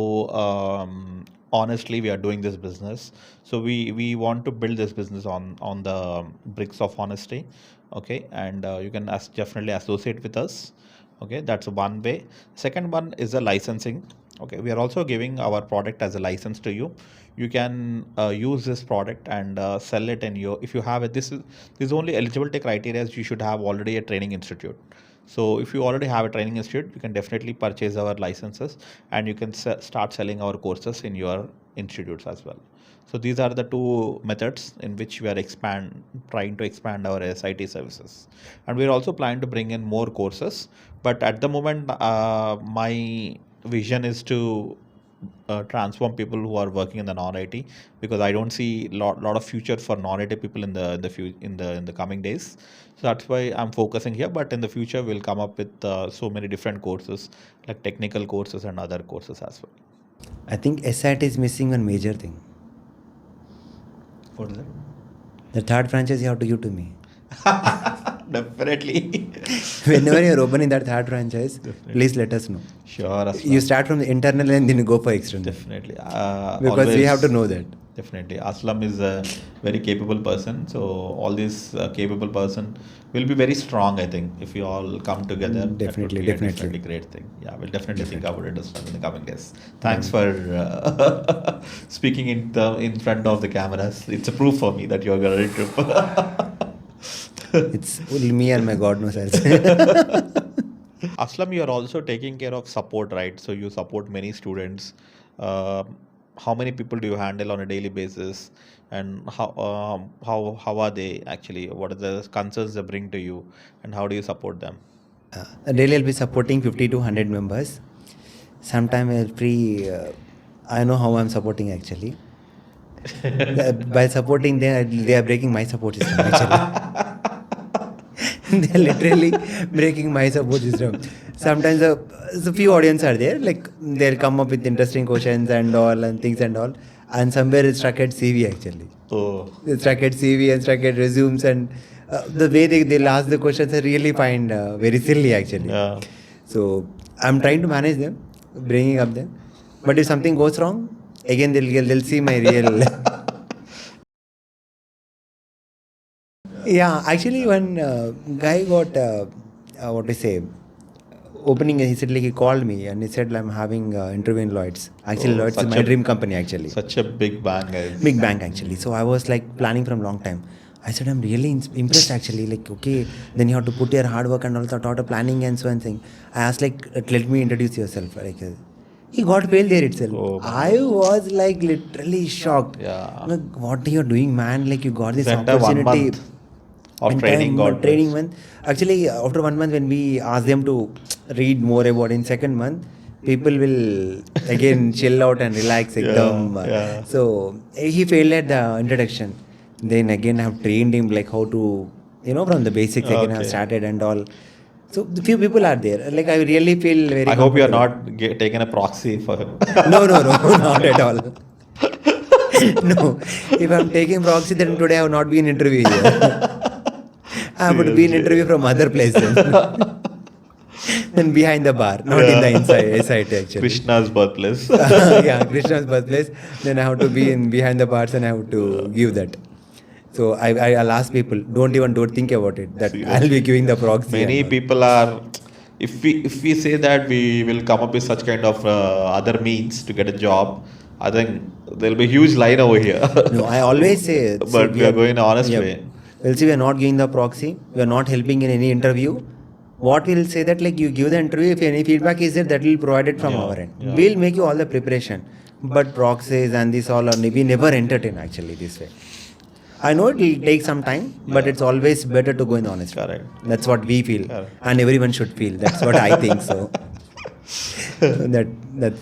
honestly we are doing this business. So we want to build this business on the bricks of honesty. Okay, and you can definitely associate with us. Okay, that's one way. Second one is the licensing. Okay, we are also giving our product as a license to you. You can use this product and sell it in your, if you have it, this is only eligibility criteria is you should have already a training institute. So if you already have a training institute, you can definitely purchase our licenses and you can start selling our courses in your institutes as well. So these are the two methods in which we are trying to expand our SIT services, and we're also planning to bring in more courses. But at the moment, my vision is to transform people who are working in the non-IT, because I don't see lot of future for non-IT people in the coming days. So that's why I'm focusing here. But in the future, we'll come up with so many different courses, like technical courses and other courses as well. I think SIT is missing one major thing. What is it? The third franchise you have to give to me. Definitely. Whenever you're opening that third franchise, Definitely. please let us know. Sure, Aslam. You start from the internal and then you go for external. Definitely. Because we have to know that. Definitely. Aslam is a very capable person. So all this capable person will be very strong, I think, if you all come together. Definitely, that would be definitely. a great thing. Yeah, we'll definitely think about it, Aslam, in the coming days. Thanks for speaking in front of the cameras. It's a proof for me that you're ready to. It's only me and my God knows. Aslam, you are also taking care of support, right? So you support many students. How many people do you handle on a daily basis, and how are they actually? What are the concerns they bring to you, and how do you support them? Daily I'll be supporting 50 to 100 members. Sometimes I know how I'm supporting actually. By supporting them, they are breaking my support system actually. They're literally breaking my support system. Sometimes a few audience are there, like they'll come up with interesting questions and all and things and all. And somewhere it's stuck at CV actually. Oh, It's stuck at CV and stuck at resumes, and the way they'll ask the questions I really find very silly actually. yeah. So I'm trying to manage them, bringing up them. But if something goes wrong, again they'll see my real. Yeah, actually, one guy got what to say opening. He said like he called me and he said I'm having interview in Lloyd's. Actually, Oh, Lloyd's is such my a- dream company actually. Such a big bang, guys. Big bank actually. So I was like planning from long time. I said I'm really impressed actually. Like okay, then you have to put your hard work and also thought of planning and so and thing. I asked like let me introduce yourself. Like he got failed there itself. Oh, my I was like literally shocked. Yeah. Like what are you doing, man? Like you got this This entire 1 opportunity. month of Entire training got training this. month. Actually, after 1 month, when we ask them to read more about in second month, people will again chill out and relax. Yeah. So he failed at the introduction. Then again, I have trained him like how to, from the basics again I have Okay. started and all. So the few people are there. Like I really feel very. I hope you are comfortable. not taken a proxy for him. No, not at all. No, if I'm taking proxy, then today I have not been interview here. I would be in Seriously. interview from other places. then behind the bar, not in the inside SIT actually. Krishna's birthplace. Yeah, Krishna's birthplace. Then I have to be in behind the bars and I have to give that. So I'll ask people, don't think about it. That I'll be giving the proxy. Many and all. people are. If we say that we will come up with such kind of other means to get a job, I think there'll be a huge line over here. No, I always say. But we are going the honest yeah, way. We'll see, we are not giving the proxy. We are not helping in any interview. What we'll say that like you give the interview, if any feedback is there, that will be provided from our end. Yeah. We'll make you all the preparation. But proxies and this all are we never entertain actually this way. I know it will take some time, but it's always better to go in the honest way. Correct. That's what we feel, Correct. and everyone should feel. That's what I think. So that's